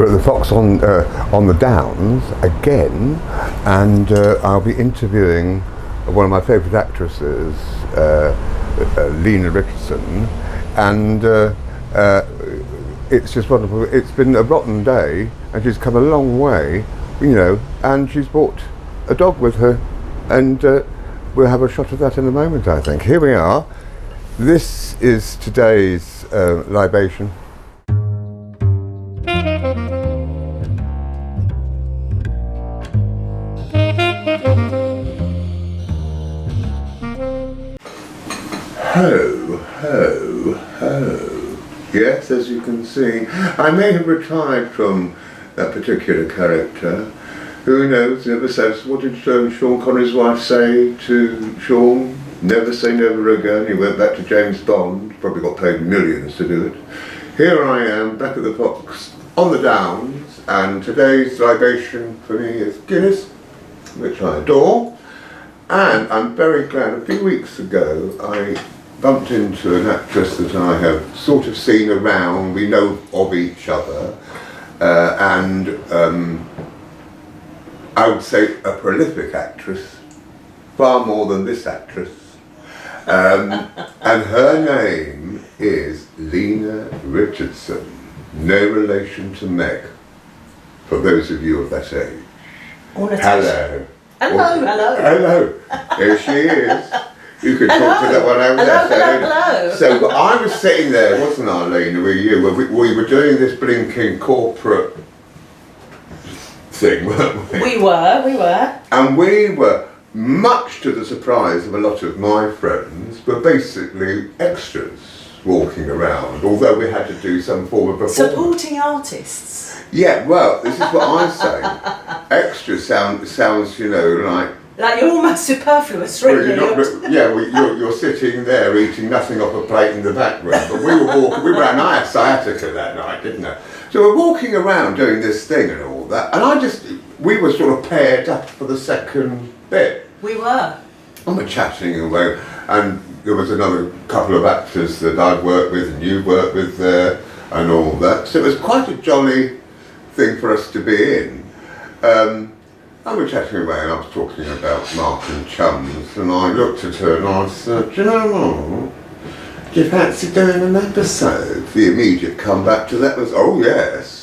We're at the Fox on the Downs again, and I'll be interviewing one of my favourite actresses, Lena Richardson, and it's just wonderful. It's been a rotten day, and she's come a long way, you know, and she's brought a dog with her, and we'll have a shot of that in a moment, I think. Here we are. This is today's libation. Ho, ho, ho. Yes, as you can see, I may have retired from that particular character. Who knows, never says. What did Sean Connery's wife say to Sean? Never say never again. He went back to James Bond, probably got paid millions to do it. Here I am, back at the Fox on the Downs, and today's libation for me is Guinness, which I adore. And I'm very glad, a few weeks ago, I bumped into an actress that I have sort of seen around. We know of each other, and I would say a prolific actress, far more than this actress. And her name is Lena Richardson, no relation to Meg, for those of you of that age. Hello. Hello. Here she is. You could talk to that one over there. Hello. So I was sitting there, wasn't I, Lena, with you? We were doing this blinking corporate thing, weren't we? We were. And we were, much to the surprise of a lot of my friends, were basically extras walking around, although we had to do some form of performance. Supporting artists. Yeah, well, this is what I say. Extra sounds, you know, like you're almost superfluous, really. You're sitting there eating nothing off a plate in the back room. But we were walking. And I had sciatica that night, didn't I? So we're walking around doing this thing and all that, and we were sort of paired up for the second bit. We were. And we're chatting away, and there was another couple of actors that I'd worked with and you worked with there, and all that. So it was quite a jolly thing for us to be in. And we're chatting away, and I was talking about Marc and Chums, and I looked at her and I said, do you know what? Do you fancy doing an episode? The immediate comeback to that was, oh yes.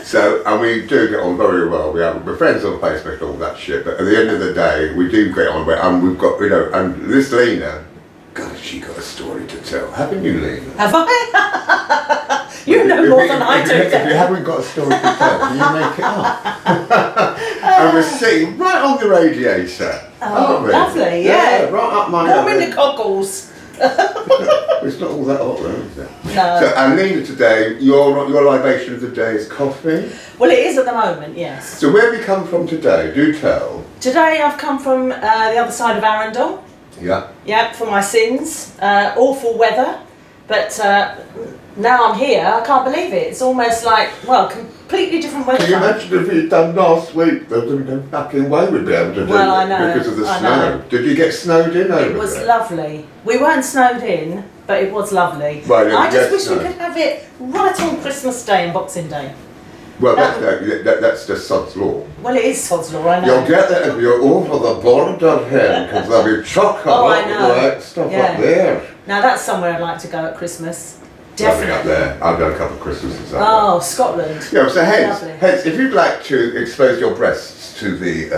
So, and we do get on very well. We're friends on Facebook and all that shit, but at the end of the day, we do get on well, and we've got, you know, and this Lena, God, she got a story to tell. Haven't you, Lena? Have I? You know more than I do. If you haven't got a story to tell, can you make it up? And we're sitting right on the radiator. Oh, lovely, yeah. Right up my warm in the cockles. It's not all that hot though, is it? No. So, and Lena, today, your libation of the day is coffee? Well, it is at the moment, yes. So where have you come from today? Do tell. Today I've come from the other side of Arundel. Yeah. Yeah, for my sins. Awful weather, but now I'm here. I can't believe it. It's almost like, well, completely different weather. Can you imagine if you'd done last week? There was no fucking way we'd be able to do well, it I know, because of the I snow. know. Did you get snowed in over there? It was lovely. We weren't snowed in, but it was lovely. Right, I just wish snow. we could have it right on Christmas Day and Boxing Day. Well, that's just sod's law. Well, it is sod's law, I know. You'll get that if you're over the border here, because there'll be chocolate like stuff up there. Now that's somewhere I'd like to go at Christmas. Definitely. Up there. I've done a couple of Christmases up Oh, there. Scotland. Yeah, so hence, if you'd like to expose your breasts to the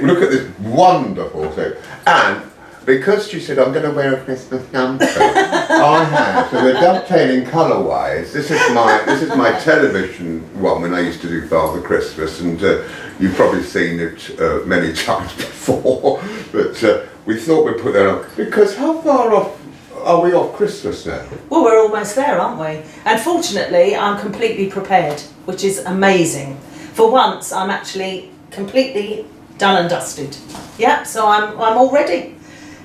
look at this wonderful thing, and because she said I'm going to wear a Christmas jumper, I have. So we're dovetailing colour-wise. This is my television one when I used to do Father Christmas, and you've probably seen it many times before. But we thought we'd put that on because how far off are we off Christmas now? Well, we're almost there, aren't we? And fortunately, I'm completely prepared, which is amazing. For once, I'm actually completely done and dusted. Yeah, so I'm all ready.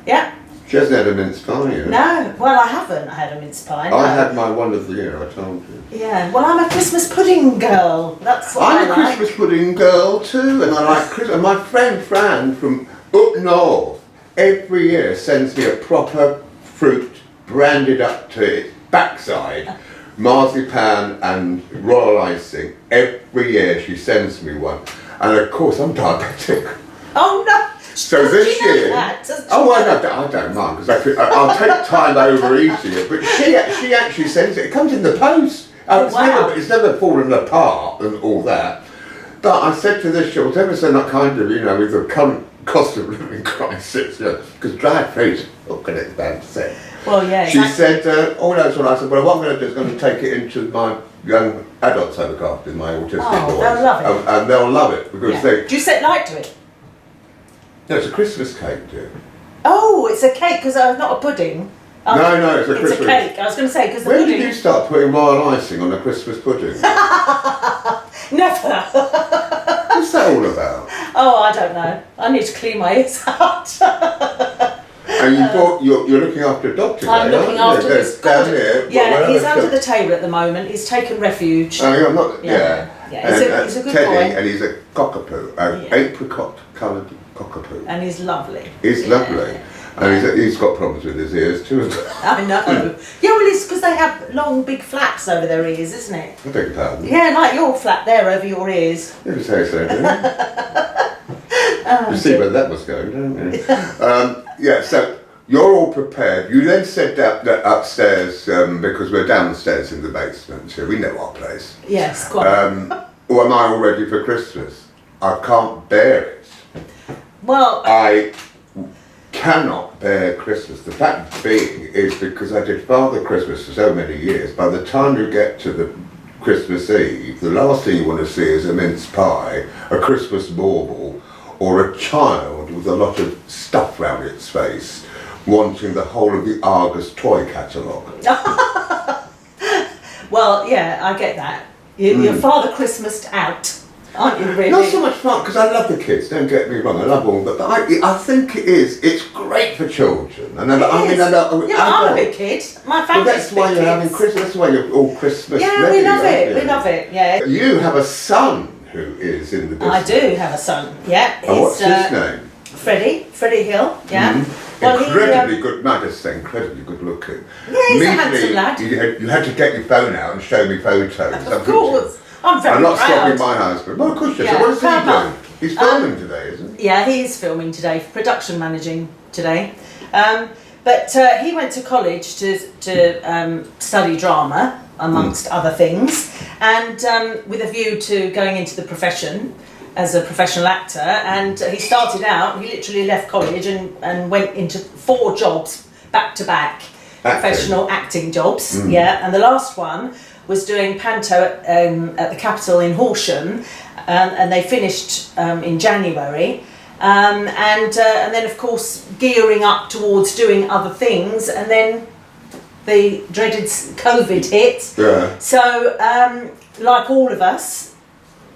Yeah. She hasn't had a mince pie yet. No, well, I haven't had a mince pie. No. I had my one of the year, I told you. Yeah, well, I'm a Christmas pudding girl. That's what I'm I a like. Christmas pudding girl too, and I like Christmas. And my friend Fran from up north every year sends me a proper fruit branded up to its backside marzipan and royal icing. Every year she sends me one. And of course I'm diabetic. Oh no! So Does this she know year, that? oh well, no, I don't mind because I'll take time over eating it. But she actually sends it. It comes in the post. It's never fallen apart and all that. But I said to this, she was ever so not kind of, with the current cost of living crisis, because dried fruit, what can it bad to say? Well, yeah. She said, oh no, that's what I said. Well, what I'm going to do is going to take it into my young adults I look after, my autistic boys. They'll love it. And they'll love it because they. Do you set light to it? No, it's a Christmas cake, dear. Oh, it's a cake because not a pudding. No, it's a Christmas. It's a cake. I was going to say because the When pudding. did you start putting royal icing on a Christmas pudding? Never. What's that all about? Oh, I don't know. I need to clean my ears out. And you're looking after a dog today, I'm looking after this down here. Yeah, he's under the table at the moment. He's taken refuge. Oh, you're not. Yeah. He's a good Teddy, boy. and he's a cockapoo, apricot-coloured cockapoo. And he's lovely. He's lovely. And he's got problems with his ears too. I know. Yeah, well, it's because they have long, big flaps over their ears, isn't it? I beg your pardon. Yeah, like your flap there over your ears. You say so, don't you? You see where that was going, don't you? So you're all prepared. You then said that upstairs, because we're downstairs in the basement, so we know our place. Yes, quite. Or am I all ready for Christmas? I can't bear it. Well, I cannot bear Christmas. The fact being is because I did Father Christmas for so many years, by the time you get to the Christmas Eve, the last thing you want to see is a mince pie, a Christmas bauble, or a child with a lot of stuff round its face, wanting the whole of the Argus toy catalogue. Well, yeah, I get that. You're Father Christmased out, aren't you, really? Not so much fun, because I love the kids, don't get me wrong, I love all, but I think it's great for children. And I'm a big kid. My family's that's why you're having Christmas, that's why you're all Christmas ready. ready. We love it, yeah. You have a son who is in the business. I do have a son, yeah. And what's his name? Freddie Hill, yeah. Mm-hmm. Well, incredibly good, might I say, incredibly good looking. Yeah, he's a handsome lad. You had to get your phone out and show me photos. Of course. I'm very not proud. stopping my husband. Well, of course, so what is he doing? He's filming today, isn't he? Yeah, he is filming today, production managing today. But he went to college to study drama, amongst other things, and with a view to going into the profession as a professional actor. And he started out, he literally left college and went into 4 jobs back to back, professional acting jobs. Yeah, and the last one was doing panto at the Capitol in Horsham, and they finished in January. And then of course gearing up towards doing other things, and then the dreaded COVID hit. Yeah. So like all of us,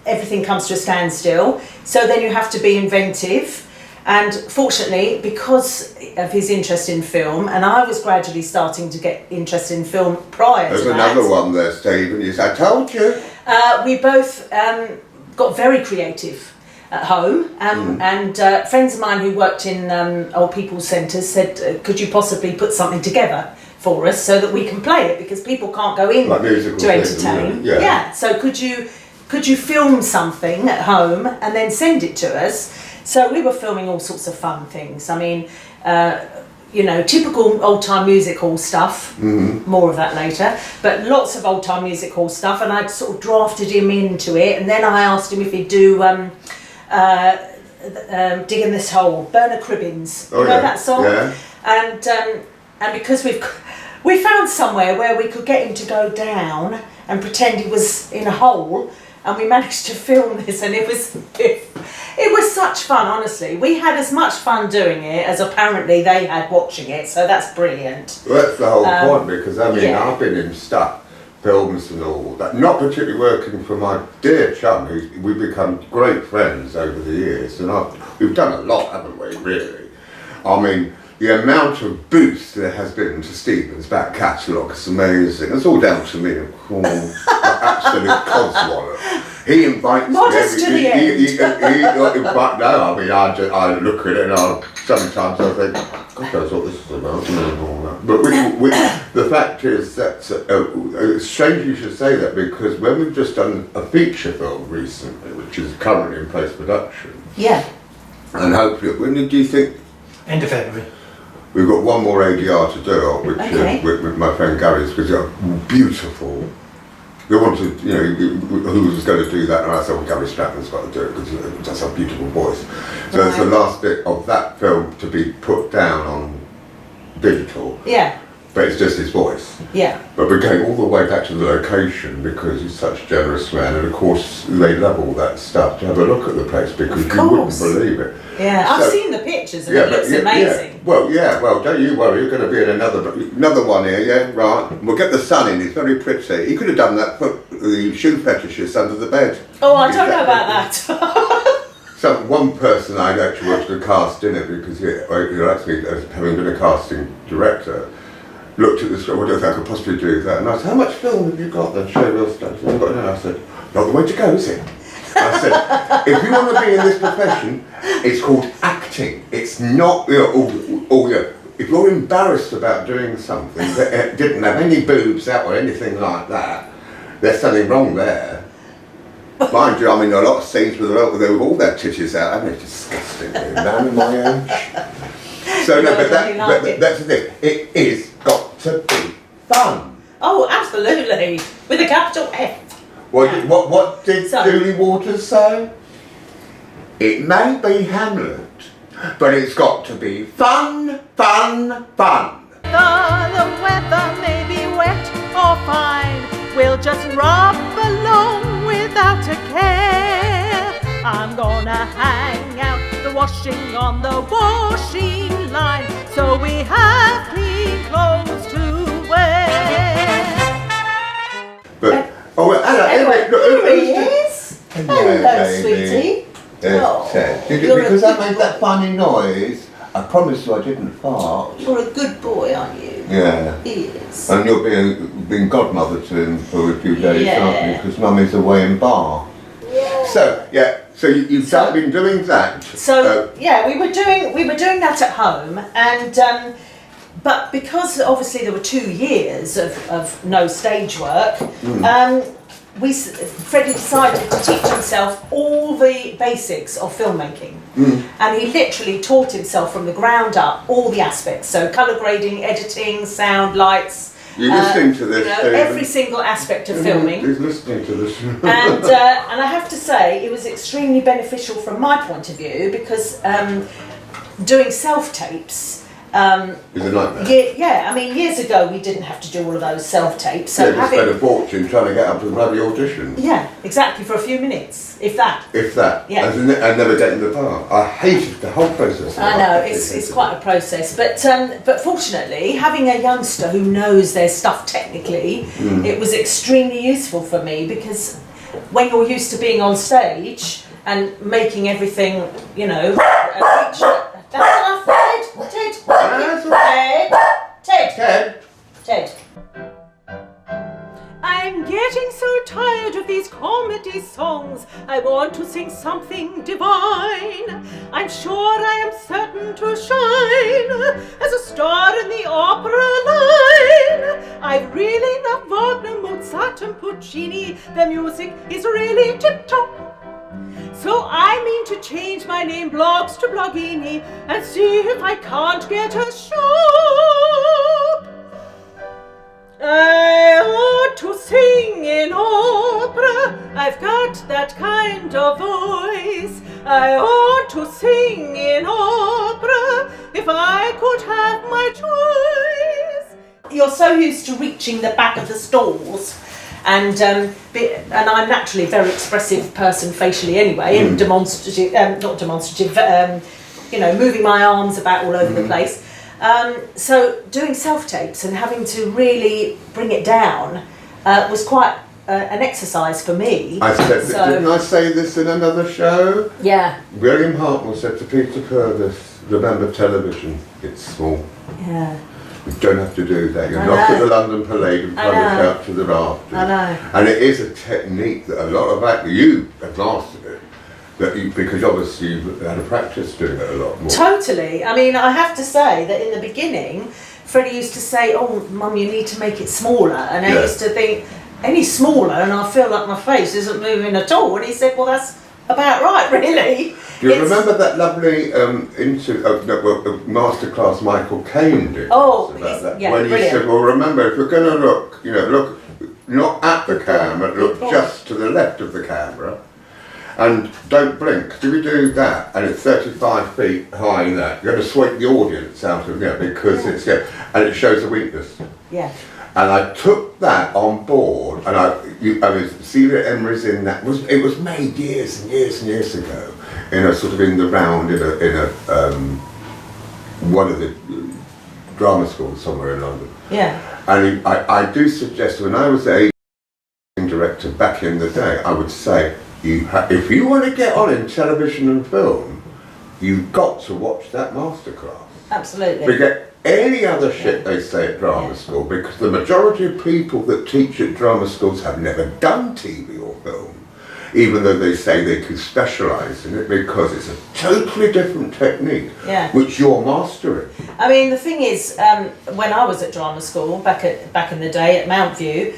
everything comes to a standstill. So then you have to be inventive. And fortunately, because of his interest in film, and I was gradually starting to get interested in film prior There's to that. There's another one there, Stephen. Yes, I told you. We both got very creative at home, and friends of mine who worked in old people's centres said, could you possibly put something together for us so that we can play it, because people can't go in like to entertain. Yeah. So could you film something at home and then send it to us? So we were filming all sorts of fun things. I mean, typical old-time music hall stuff, more of that later, but lots of old-time music hall stuff, and I'd sort of drafted him into it, and then I asked him if he'd do Digging This Hole, Bernard Cribbins, you know that song? Yeah. And because we found somewhere where we could get him to go down and pretend he was in a hole, and we managed to film this, and it was such fun, honestly. We had as much fun doing it as apparently they had watching it, so that's brilliant. Well, that's the whole point, because I've been in stuff, films and all that, not particularly working for my dear chum, we've become great friends over the years, and we've done a lot, haven't we, really? I mean, the amount of boost there has been to Stephen's back catalogue is amazing. It's all down to me, of course. Absolute codswallop. He invites Modest me. to the end. No, I mean, I look at it and sometimes I think, God knows what this is about, and all that. But the fact is that, it's strange you should say that, because when we've just done a feature film recently, which is currently in post-production, Yeah. and hopefully, when do you think? End of February. We've got one more ADR to do, which Okay. with my friend Gary's, because it's beautiful. They wanted, who was going to do that, and I said, well, Gary Stratton's got to do it, because he does have a beautiful voice. So it's the last bit of that film to be put down on digital, Yeah. but it's just his voice. Yeah. But we're going all the way back to the location, because he's such a generous man, and of course they love all that stuff, to have a look at the place, because you wouldn't believe it. Yeah, I've So- seen the pictures and it looks amazing. Well, don't you worry, you're going to be in another one here, yeah, right? We'll get the sun in, it's very pretty. He could have done that, put the shoe fetishes under the bed. Oh, I don't know about that. So one person I'd actually watched the cast in it, because he actually, having been a casting director, looked at the script, what do I think I could possibly do that? And I said, how much film have you got then? Show real stuff. I've got none. I said, not the way to go, is it? I said, if you want to be in this profession, it's called acting. It's not, if you're embarrassed about doing something that didn't have any boobs out or anything like that, there's something wrong there. Mind you, I'm in a lot of scenes with all their titties out. I mean, it's disgusting, man of my age. So no, but that's the thing. It is got to be fun. Oh, absolutely. With a capital F. What did Julie Waters say? It may be Hamlet, but it's got to be fun, fun, fun. The weather may be wet or fine, we'll just rob along without a care. I'm gonna hang out the washing on the washing line, so we have clean clothes to wear. But anyway, Here he is. Hello, baby. sweetie. Because I made that funny noise, I promised you I didn't fart. You're a good boy, aren't you? Yeah. He is. And you're being godmother to him for a few days, aren't you? Because Mummy's away in Bar. Yeah. So you've been doing that. So we were doing that at home, and but because obviously there were 2 years of no stage work, Freddie decided to teach himself all the basics of filmmaking, and he literally taught himself from the ground up all the aspects. So colour grading, editing, sound, lights. You're listening to this, every single aspect of filming. He's listening to this. And I have to say, it was extremely beneficial from my point of view, because doing self-tapes It's a nightmare. Yeah, I mean, years ago we didn't have to do all of those self-tapes. So just spend a fortune trying to get up to the bloody audition. Yeah, exactly, for a few minutes, if that. If that. Yeah. And never getting the part. I hated the whole process. I know, it's quite a process. But fortunately, having a youngster who knows their stuff technically, it was extremely useful for me, because when you're used to being on stage and making everything, that's enough, Ted. I'm getting so tired of these comedy songs. I want to sing something divine. I'm sure I am certain to shine as a star in the opera line. I really love Wagner, Mozart and Puccini. Their music is really tip-top. So I mean to change my name, Blogs, to Blogini, and see if I can't get a shop. I ought to sing in opera, I've got that kind of voice. I ought to sing in opera, if I could have my choice. You're so used to reaching the back of the stalls, and I'm naturally a very expressive person facially anyway, and demonstrative, not demonstrative, moving my arms about all over the place. So doing self-tapes and having to really bring it down was quite an exercise for me. Didn't I say this in another show? Yeah. William Hartnell said to Peter Purvis, remember television, it's small. Yeah. You don't have to do that. You're I not know. at the London Parade and I plummet know. out to the rafters. I know. And it is a technique that a lot of actors, you have mastered it, because obviously you've had a practice doing it a lot more. Totally. I mean, I have to say that in the beginning, Freddie used to say, "Oh, Mum, you need to make it smaller," and I used to think, "Any smaller, and I feel like my face isn't moving at all." And he said, "Well, that's about right, really." Do you remember that lovely masterclass Michael Caine did? Oh, about that? yeah, when he brilliant. said, "Well, remember, if you're going to look, look not at the camera, look just to the left of the camera, and don't blink. Do we do that? And it's 35 feet high in that. You're going to sweep the audience out of because it's and it shows a weakness." Yeah. And I took that on board, and I was Celia Emery's in that. It was made years and years and years ago, in a sort of in the round in a one of the drama schools somewhere in London. Yeah. And I do suggest, when I was the director back in the day, I would say, if you want to get on in television and film, you've got to watch that masterclass. Absolutely. Forget any other shit they say at drama school, because the majority of people that teach at drama schools have never done TV or film, even though they say they could specialise in it, because it's a totally different technique, which you're mastering. I mean, the thing is, when I was at drama school back in the day at Mount View.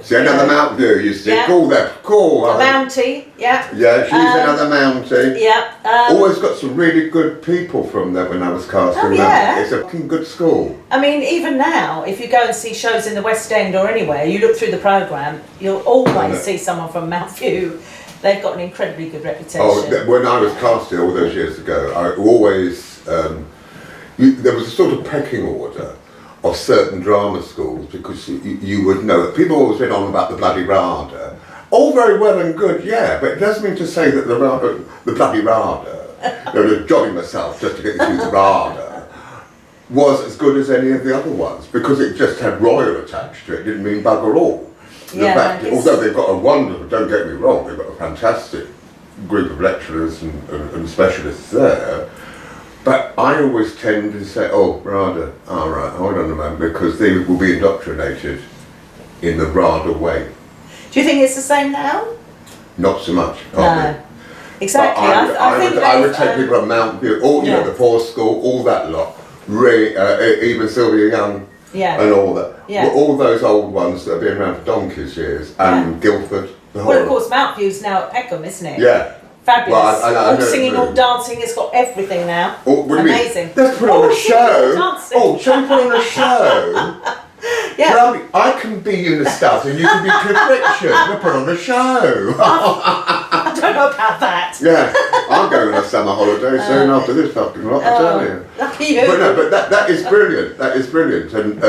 See, another Mount View, you see, call. The Mountie, yeah. Yeah, she's another Mountie. Yeah. Always got some really good people from there when I was casting. Oh, yeah. It's a fucking good school. I mean, even now, if you go and see shows in the West End or anywhere, you look through the programme, you'll always see someone from Mount View. They've got an incredibly good reputation. Oh, when I was casting all those years ago, I always, there was a sort of pecking order of certain drama schools, because you would know that people always went on about the bloody RADA. All very well and good, yeah, but it doesn't mean to say that the bloody RADA, jogging myself just to get you through the RADA, was as good as any of the other ones, because it just had royal attached to it. It didn't mean bugger all. Although they've got a wonderful, don't get me wrong, they've got a fantastic group of lecturers and specialists there. But I always tend to say, oh, RADA, all right, hold on a moment, because they will be indoctrinated in the RADA way. Do you think it's the same now? Not so much. No. Exactly. I would take people at Mount View, the Poor School, all that lot, even Sylvia Young and all that. Yeah. All those old ones that have been around for donkey's years, and Guildford. Well, of course, Mount View's now at Peckham, isn't it? Yeah. Fabulous. Well, I all know singing, all dancing, it's got everything now. What do you amazing. Mean? Let's put on a show. Oh, shall we put on a show? Yeah. I can be you the stuff and you can be Cliff Richard. We'll put on a show. I don't know about that. Yeah, I'm going on a summer holiday soon after this fucking lot, I tell you. Lucky you. But no, but that is brilliant. That is brilliant. And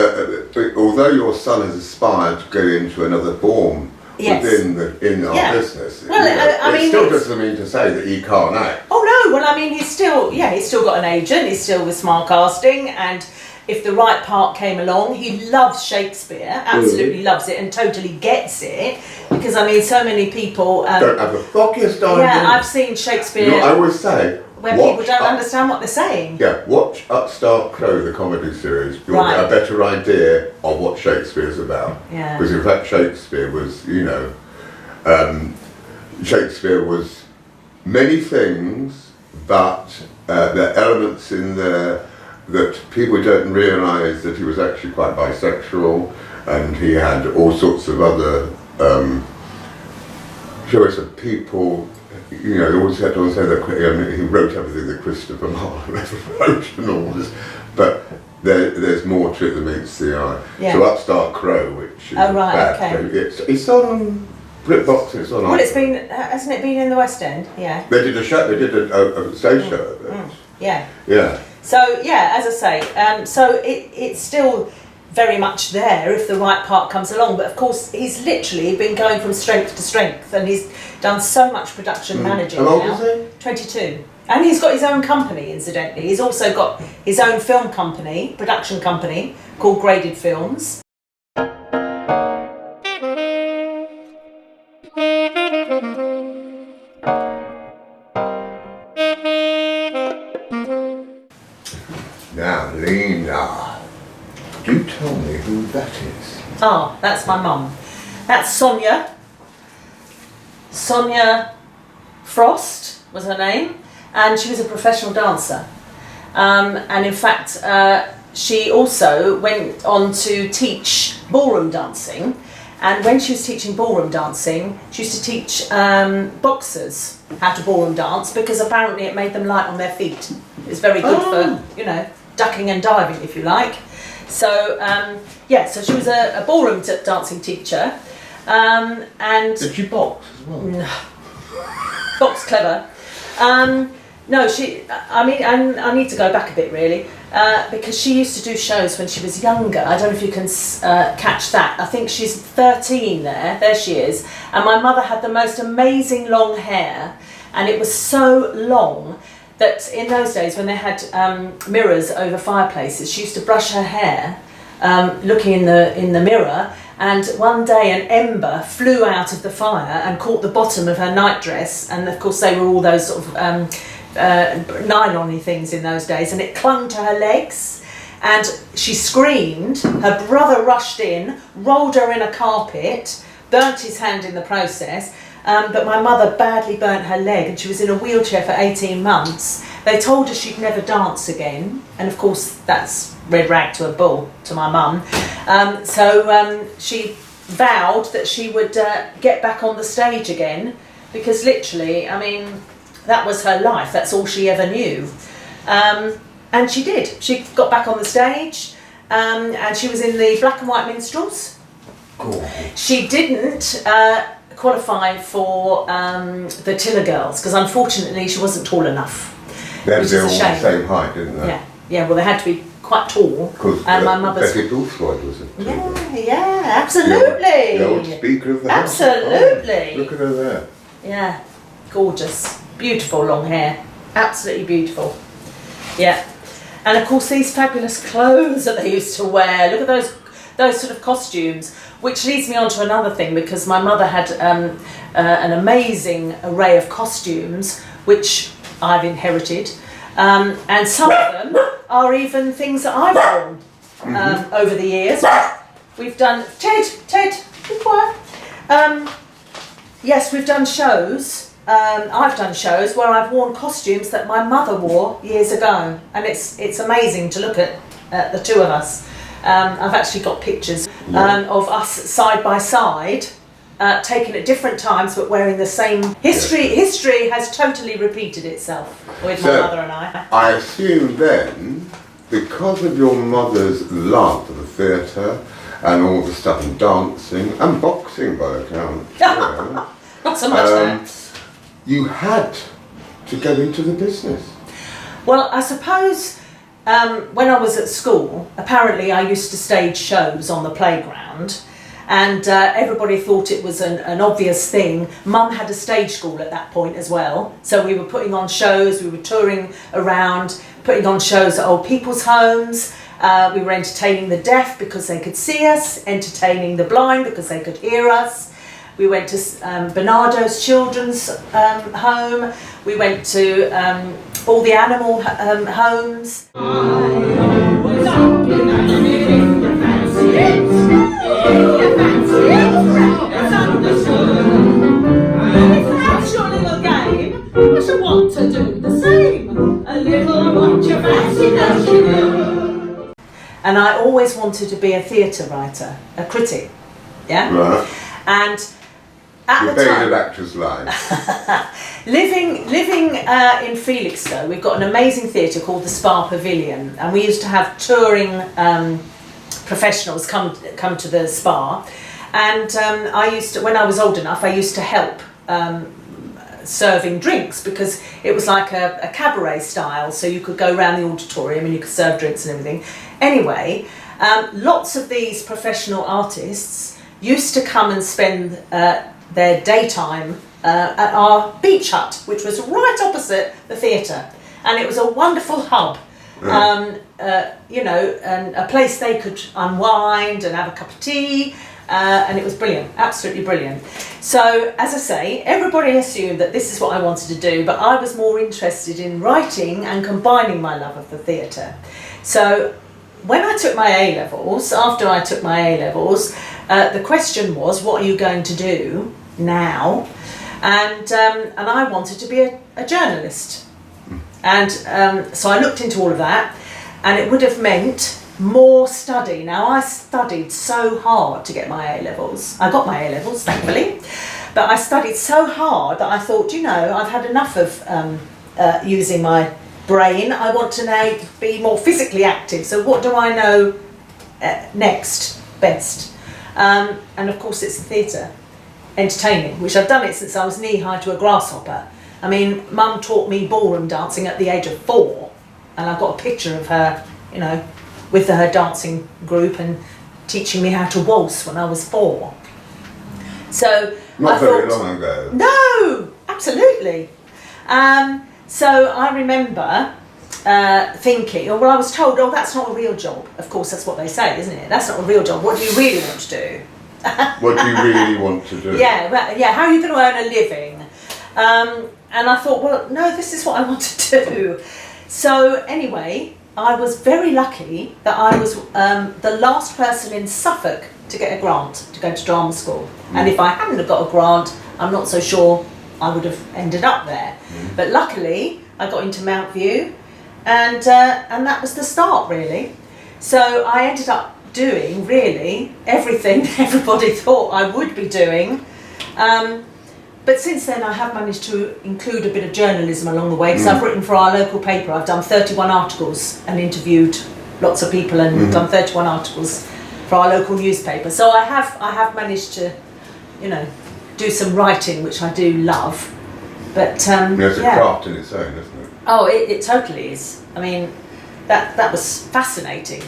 although your son has aspired to go into another form in our business, well, it still doesn't mean to say that he can't act. Oh no, well I mean he's still got an agent, he's still with Smart Casting, and if the right part came along, he loves Shakespeare, absolutely loves it and totally gets it, because I mean so many people don't have the foggiest idea. Yeah, I've seen Shakespeare. I always say where people don't understand what they're saying. Yeah, watch Upstart Crow, the comedy series. You'll get a better idea of what Shakespeare's about. Yeah. Because in fact Shakespeare was, Shakespeare was many things, but there are elements in there that people don't realise that he was actually quite bisexual, and he had all sorts of other choice of people. He always had to say that he wrote everything that Christopher Marlowe ever wrote and all this, but there's more to it than meets the eye. Yeah. So Upstart Crow, which is bad. It's on BritBox. It's on. Well, hasn't it been in the West End? Yeah. They did a show. They did a stage show of it. Yeah. Yeah. So yeah, as I say, so it's still very much there if the right part comes along. But of course, he's literally been going from strength to strength, and he's done so much production managing now. How old is he? 22. And he's got his own company, incidentally. He's also got his own film company, production company, called Graded Films. Now, Lena, that is? Oh, that's my mum. That's Sonia. Sonia Frost was her name, and she was a professional dancer. And in fact, she also went on to teach ballroom dancing. And when she was teaching ballroom dancing, she used to teach boxers how to ballroom dance, because apparently it made them light on their feet. It's very good for, you know, ducking and diving, if you like. So, yeah, so she was a ballroom dancing teacher. And Did you box as well? no, box clever. No, I mean, I need to go back a bit really, because she used to do shows when she was younger. I don't know if you can catch that. I think she's 13 there she is. And my mother had the most amazing long hair, and it was so long that in those days when they had mirrors over fireplaces, she used to brush her hair looking in the mirror, and one day an ember flew out of the fire and caught the bottom of her nightdress, and of course they were all those sort of nylon-y things in those days, and it clung to her legs, and she screamed. Her brother rushed in, rolled her in a carpet, burnt his hand in the process, but my mother badly burnt her leg, and she was in a wheelchair for 18 months. They told her she'd never dance again, and of course that's red rag to a bull to my mum. So she vowed that she would get back on the stage again, because literally, I mean, that was her life. That's all she ever knew. And she did. She got back on the stage, and she was in the Black and White Minstrels. Cool. She didn't qualify for the Tiller Girls, because unfortunately she wasn't tall enough. They Which were is all a the shame. same height, didn't they? Yeah, well they had to be quite tall. Because And my mother's... Betty Boothroyd was it? Yeah, absolutely. The old Speaker of the House. Absolutely. Oh, look at her there. Yeah, gorgeous, beautiful long hair, absolutely beautiful. Yeah, and of course these fabulous clothes that they used to wear. Look at those sort of costumes, which leads me on to another thing, because my mother had an amazing array of costumes which I've inherited, and some of them are even things that I've worn over the years. We've done Ted, be quiet. Yes, we've done shows. I've done shows where I've worn costumes that my mother wore years ago, and it's amazing to look at the two of us. I've actually got pictures of us side by side, taken at different times but wearing the same. History has totally repeated itself with my mother and I. I assume then, because of your mother's love of the theatre and all the stuff in dancing and boxing by the count, Not so much that. you had to go into the business. Well, I suppose when I was at school, apparently I used to stage shows on the playground, and everybody thought it was an obvious thing. Mum had a stage school at that point as well, so we were putting on shows, we were touring around, putting on shows at old people's homes. We were entertaining the deaf because they could see us, entertaining the blind because they could hear us. We went to Bernardo's children's home. We went to all the animal homes. That's your little game. I should want to do the same. A little what you fancy does you do. And I always wanted to be a theatre writer, a critic. Yeah. Right. And at You're the being time, an actor's line. living in Felixstowe, we've got an amazing theatre called the Spa Pavilion, and we used to have touring professionals come to the spa, and I used to, when I was old enough, I used to help serving drinks, because it was like a cabaret style, so you could go around the auditorium and you could serve drinks and everything. Anyway, lots of these professional artists used to come and spend their daytime at our beach hut, which was right opposite the theatre, and it was a wonderful hub. You know, and a place they could unwind and have a cup of tea, and it was brilliant, absolutely brilliant. So, as I say, everybody assumed that this is what I wanted to do, but I was more interested in writing and combining my love of the theatre. So, when I took my A-levels, after I took my A-levels, the question was, what are you going to do now? And I wanted to be a journalist. And so I looked into all of that, and it would have meant more study. Now, I studied so hard to get my A-levels. I got my A-levels, thankfully, but I studied so hard that I thought, you know, I've had enough of using my brain. I want to now be more physically active. So what do I know next best? And of course, it's the theatre, entertaining, which I've done it since I was knee-high to a grasshopper. I mean, Mum taught me ballroom dancing at the age of 4, and I've got a picture of her, you know, with her dancing group and teaching me how to waltz when I was 4. So Not very long ago. No, absolutely. So I remember thinking, well, I was told, oh, that's not a real job. Of course, that's what they say, isn't it? That's not a real job. What do you really want to do? What do you really want to do? Yeah, how are you going to earn a living? And I thought, well, no, this is what I want to do. So anyway, I was very lucky that I was the last person in Suffolk to get a grant to go to drama school. And if I hadn't have got a grant, I'm not so sure I would have ended up there. But luckily, I got into Mount View, and that was the start, really. So I ended up doing, really, everything everybody thought I would be doing. But since then, I have managed to include a bit of journalism along the way, because I've written for our local paper. I've done 31 articles and interviewed lots of people, and done 31 articles for our local newspaper. So I have managed to, you know, do some writing, which I do love. But It's a craft in its own, isn't it? Oh, it totally is. I mean, that was fascinating,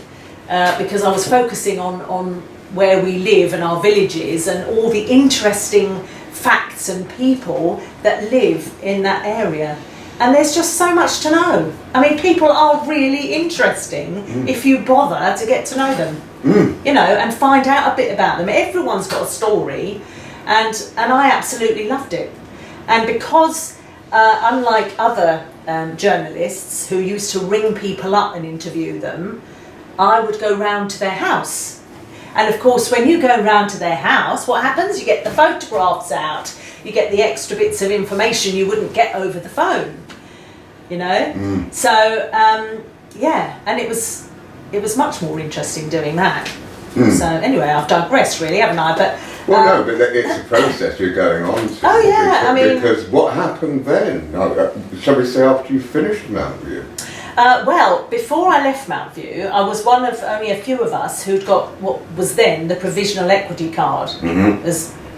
because I was focusing on where we live and our villages and all the interesting facts and people that live in that area. And there's just so much to know. I mean, people are really interesting if you bother to get to know them, you know, and find out a bit about them. Everyone's got a story, and I absolutely loved it. And because, unlike other journalists who used to ring people up and interview them, I would go round to their house. And of course, when you go round to their house, what happens? You get the photographs out, you get the extra bits of information you wouldn't get over the phone, you know? So, yeah, and it was much more interesting doing that. So anyway, I've digressed really, haven't I? But well, no, but it's a process you're going on to. Oh yeah, I mean, because what happened then? Shall we say after you finished Mount View? Well, before I left Mount View, I was one of only a few of us who'd got what was then the provisional equity card.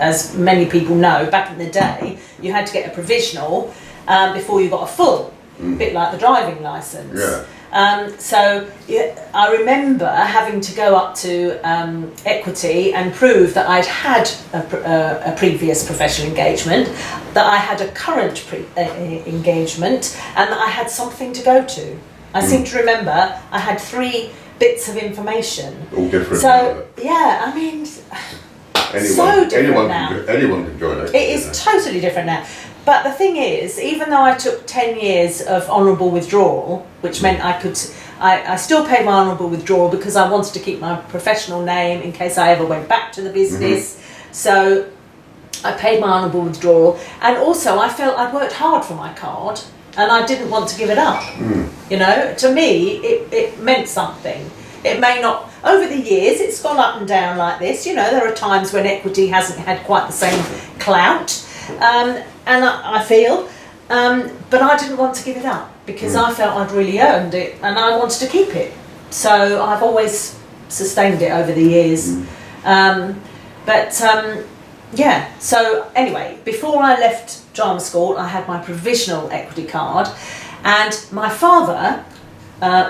As many people know, back in the day, you had to get a provisional before you got a full, a bit like the driving licence. Yeah. So I remember having to go up to Equity and prove that I'd had a previous professional engagement, that I had a current engagement, and that I had something to go to. I seem to remember I had 3 bits of information. All different. So yeah, I mean, so different now. Anyone can join it. It is totally different now. But the thing is, even though I took 10 years of honourable withdrawal, which meant I still paid my honourable withdrawal because I wanted to keep my professional name in case I ever went back to the business. So I paid my honourable withdrawal, and also I felt I'd worked hard for my card and I didn't want to give it up. You know, to me, it meant something. It may not, over the years, it's gone up and down like this. You know, there are times when Equity hasn't had quite the same clout. And I feel, but I didn't want to give it up because I felt I'd really earned it and I wanted to keep it. So I've always sustained it over the years. Yeah, so anyway, before I left drama school, I had my provisional equity card, and my father,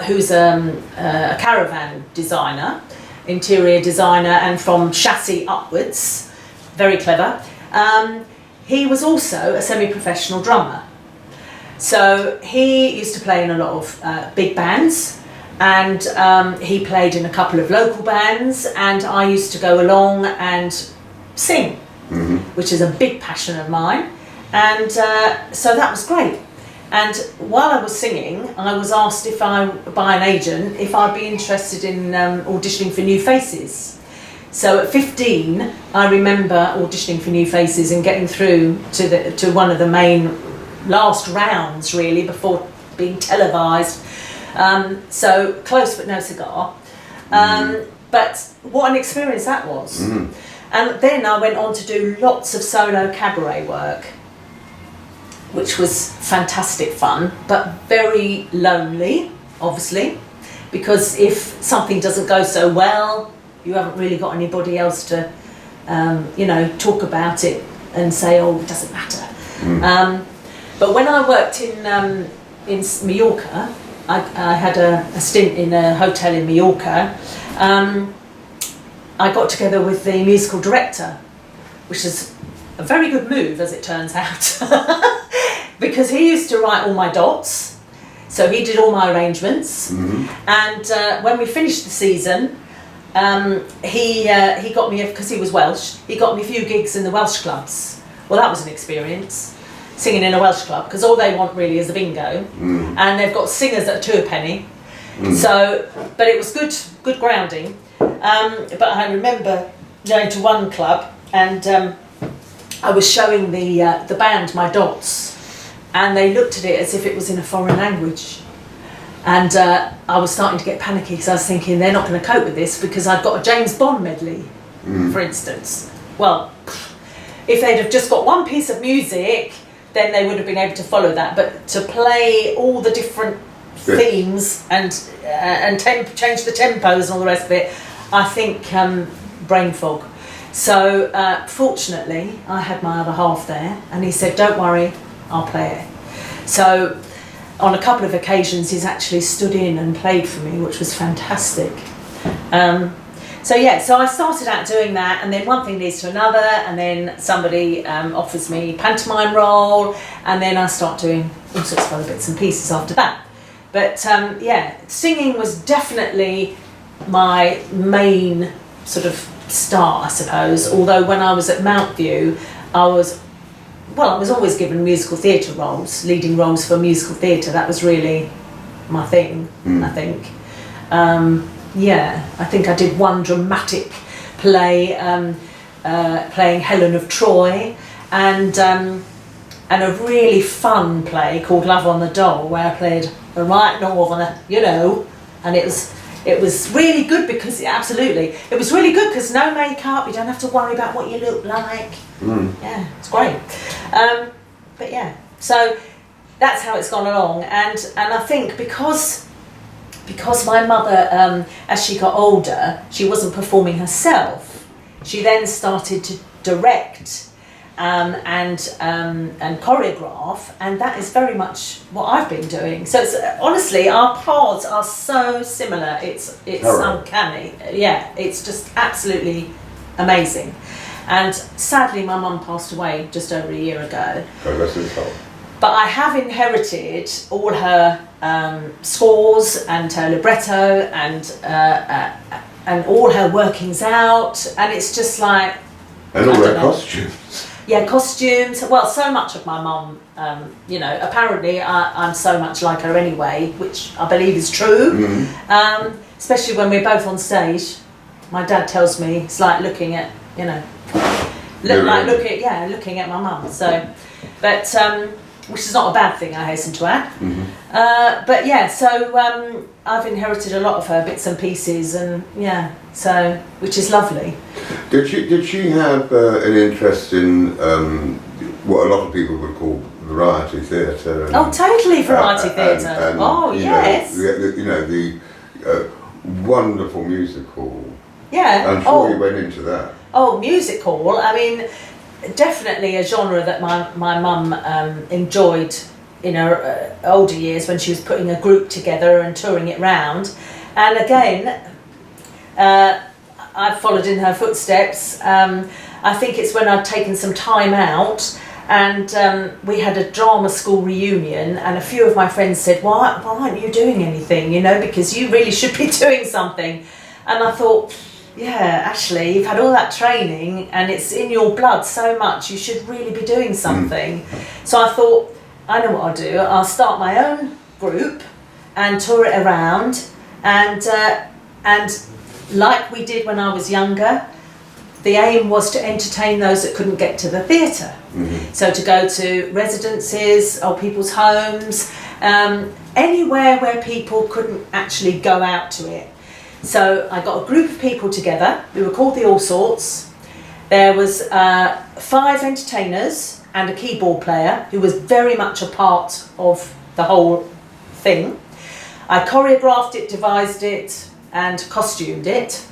who's a caravan designer, interior designer, and from chassis upwards, very clever. He was also a semi-professional drummer. So he used to play in a lot of big bands, and he played in a couple of local bands, and I used to go along and sing, which is a big passion of mine. And so that was great. And while I was singing, I was asked by an agent if I'd be interested in auditioning for New Faces. So at 15, I remember auditioning for New Faces and getting through to one of the main last rounds, really, before being televised. So close but no cigar. But what an experience that was. And then I went on to do lots of solo cabaret work, which was fantastic fun, but very lonely, obviously, because if something doesn't go so well, you haven't really got anybody else to, talk about it and say, oh, it doesn't matter. But when I worked in Mallorca, I had a stint in a hotel in Mallorca. I got together with the musical director, which is a very good move, as it turns out, because he used to write all my dots, so he did all my arrangements. And when we finished the season, he got me, because he was Welsh, he got me a few gigs in the Welsh clubs. Well, that was an experience, singing in a Welsh club, because all they want really is a bingo, and they've got singers at £2 a penny. So, but it was good grounding. But I remember going to one club, and I was showing the band my dots, and they looked at it as if it was in a foreign language. And I was starting to get panicky, because I was thinking they're not going to cope with this, because I've got a James Bond medley, for instance. Well, if they'd have just got one piece of music, then they would have been able to follow that. But to play all the different themes and change the tempos and all the rest of it, I think brain fog. So fortunately, I had my other half there, and he said, don't worry, I'll play it. So on a couple of occasions, he's actually stood in and played for me, which was fantastic. So I started out doing that, and then one thing leads to another, and then somebody offers me pantomime role, and then I start doing all sorts of other bits and pieces after that. But singing was definitely my main sort of start, I suppose. Although when I was at Mountview, I was always given musical theatre roles, leading roles for musical theatre. That was really my thing, I think. I think I did one dramatic play, playing Helen of Troy, and a really fun play called Love on the Dole, where I played a right northerner, and it was really good because it was really good because no makeup, you don't have to worry about what you look like. Yeah, it's great. So that's how it's gone along, and I think because my mother, as she got older, she wasn't performing herself. She then started to direct and choreograph, and that is very much what I've been doing. So it's, honestly, our paths are so similar. It's uncanny. Yeah, it's just absolutely amazing. And sadly, my mum passed away just over a year ago. God rest his soul. But I have inherited all her scores and her libretto and all her workings out, and it's just like. And all her costumes. Yeah, costumes. Well, so much of my mum, apparently I'm so much like her anyway, which I believe is true. Especially when we're both on stage. My dad tells me it's like looking at, looking at my mum. So, but which is not a bad thing, I hasten to add. I've inherited a lot of her bits and pieces, and which is lovely. Did she have an interest in what a lot of people would call variety theatre? Oh, totally variety theatre. Yes. The wonderful music hall. Yeah. I'm sure you went into that. Oh, music hall. I mean, definitely a genre that my mum enjoyed in her older years when she was putting a group together and touring it round. And again, I've followed in her footsteps. I think it's when I'd taken some time out, and we had a drama school reunion, and a few of my friends said, why aren't you doing anything, because you really should be doing something. And I thought, yeah, actually, you've had all that training and it's in your blood so much, you should really be doing something. So I thought, I know what I'll do. I'll start my own group and tour it around, and like we did when I was younger, the aim was to entertain those that couldn't get to the theatre. So to go to residences or people's homes, anywhere where people couldn't actually go out to it. So I got a group of people together. We were called the All Sorts. There was 5 entertainers and a keyboard player who was very much a part of the whole thing. I choreographed it, devised it and costumed it,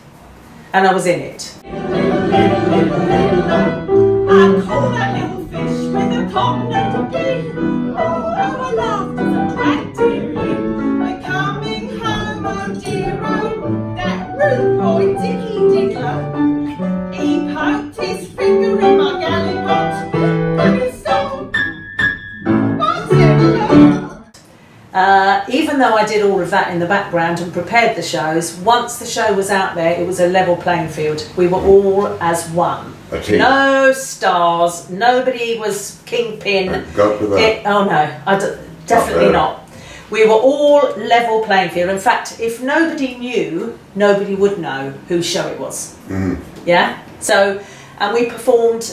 and I was in it. I caught that little fish with a continental gig. Oh, how I laughed as I dragged him in. We're coming home, oh dear, oh, that rude boy Dicky Diggler. He poked his finger in my gallipot and he saw what's in Even though I did all of that in the background and prepared the shows, once the show was out there, it was a level playing field. We were all as one. A team. No stars, nobody was kingpin. Thank God for that. Oh no, definitely not. We were all level playing field. In fact, if nobody knew, nobody would know whose show it was. Yeah? So, and we performed,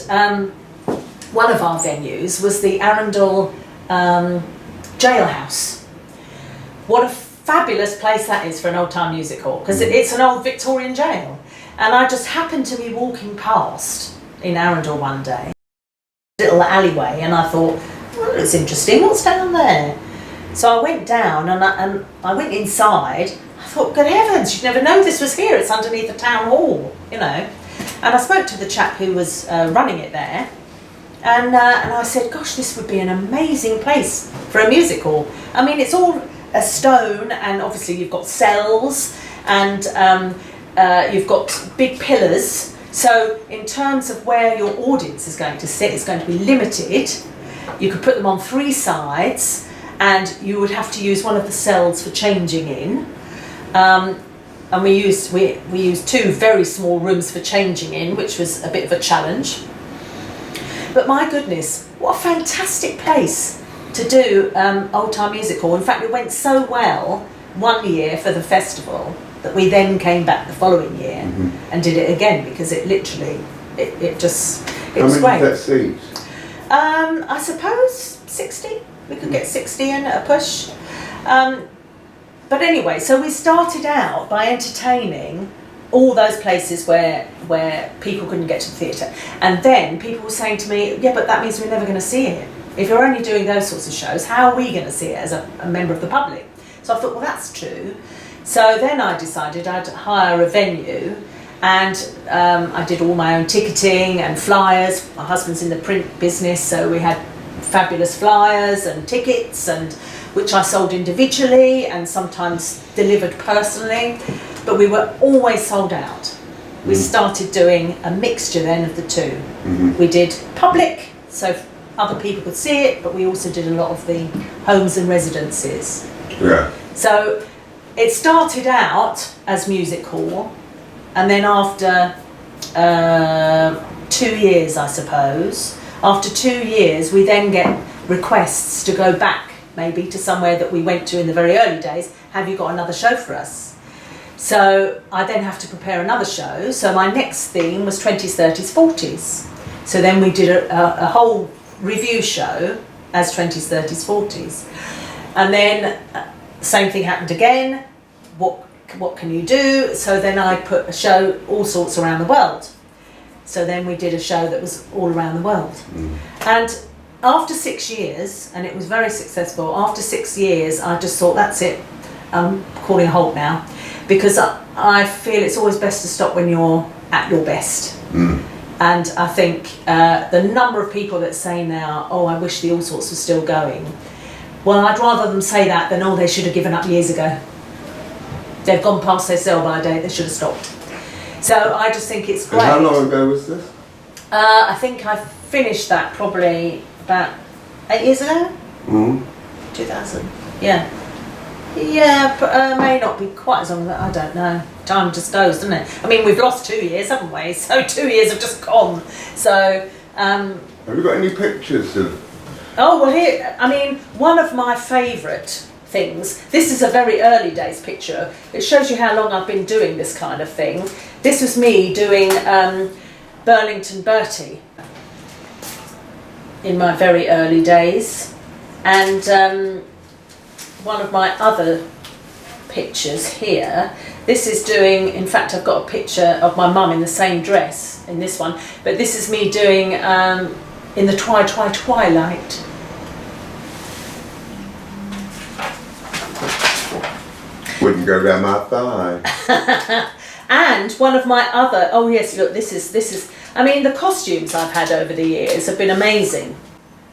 one of our venues was the Arundel Jailhouse. What a fabulous place that is for an old time music hall, because it's an old Victorian jail. And I just happened to be walking past in Arundel one day, little alleyway, and I thought, well, that looks interesting, what's down there? So I went down and I went inside. I thought, good heavens, you'd never know this was here, it's underneath the town hall, you know. And I spoke to the chap who was running it there, and I said, gosh, this would be an amazing place for a music hall. I mean, it's all a stone, and obviously you've got cells, and you've got big pillars. So in terms of where your audience is going to sit, it's going to be limited. You could put them on 3 sides, and you would have to use one of the cells for changing in. And we used 2 very small rooms for changing in, which was a bit of a challenge. But my goodness, what a fantastic place to do old time music hall. In fact, it went so well one year for the festival that we then came back the following year and did it again, because it literally, it was great. How many did that seat? I suppose 60. We could get 60 in at a push. But anyway, so we started out by entertaining all those places where people couldn't get to the theatre. And then people were saying to me, yeah, but that means we're never going to see it. If you're only doing those sorts of shows, how are we going to see it as a member of the public? So I thought, well, that's true. So then I decided I'd hire a venue, and I did all my own ticketing and flyers. My husband's in the print business, so we had fabulous flyers and tickets, and which I sold individually and sometimes delivered personally, but we were always sold out. We started doing a mixture then of the 2. We did public, so other people could see it, but we also did a lot of the homes and residences. Yeah. So it started out as music hall, and then after 2 years, I suppose, after 2 years we then get requests to go back maybe to somewhere that we went to in the very early days. Have you got another show for us? So I then have to prepare another show. So my next theme was 20s, 30s, 40s. So then we did a whole review show as 20s, 30s, 40s. And then same thing happened again. What can you do? So then I put a show all sorts around the world. So then we did a show that was all around the world. And after 6 years, and it was very successful, after 6 years I just thought, that's it, I'm calling a halt now, because I feel it's always best to stop when you're at your best. And I think the number of people that say now, oh, I wish the All Sorts was still going, well, I'd rather them say that than, oh, they should have given up years ago. They've gone past their sell-by date, they should have stopped. So I just think it's great. And how long ago was this? I think I finished that probably about 8 years ago. 2000. Yeah. Yeah, may not be quite as long, but I don't know. Time just goes, doesn't it? I mean, we've lost 2 years, haven't we? So 2 years have just gone. So. Have you got any pictures of Oh, well here, I mean, one of my favourite things, this is a very early days picture. It shows you how long I've been doing this kind of thing. This was me doing Burlington Bertie in my very early days. And one of my other pictures here, this is doing, in fact I've got a picture of my mum in the same dress in this one, but this is me doing in the twilight. Wouldn't go down my thigh. And one of my other, oh yes, look, this is, I mean, the costumes I've had over the years have been amazing.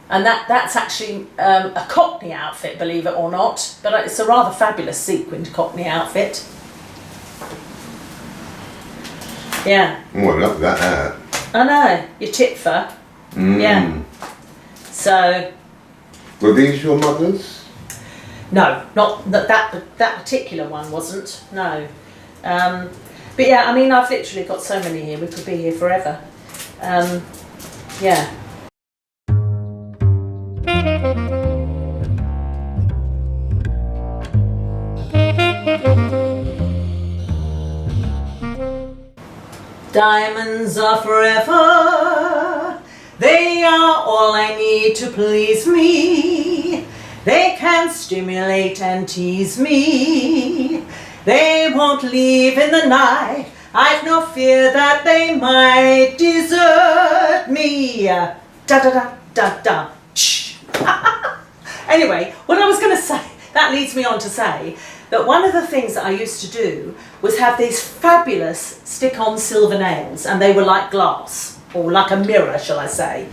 And that's actually a Cockney outfit, believe it or not, but it's a rather fabulous sequined Cockney outfit. Yeah. Oh, I love that. I know, your tit fur. Yeah. So. Were these your mothers? No, not that particular one wasn't. No. But yeah, I mean, I've literally got so many here. We could be here forever. Yeah. Diamonds are forever. They are all I need to please me. They can stimulate and tease me. They won't leave in the night. I've no fear that they might desert me. Da da da da da. Anyway, what I was going to say, that leads me on to say that one of the things that I used to do was have these fabulous stick-on silver nails, and they were like glass, or like a mirror, shall I say.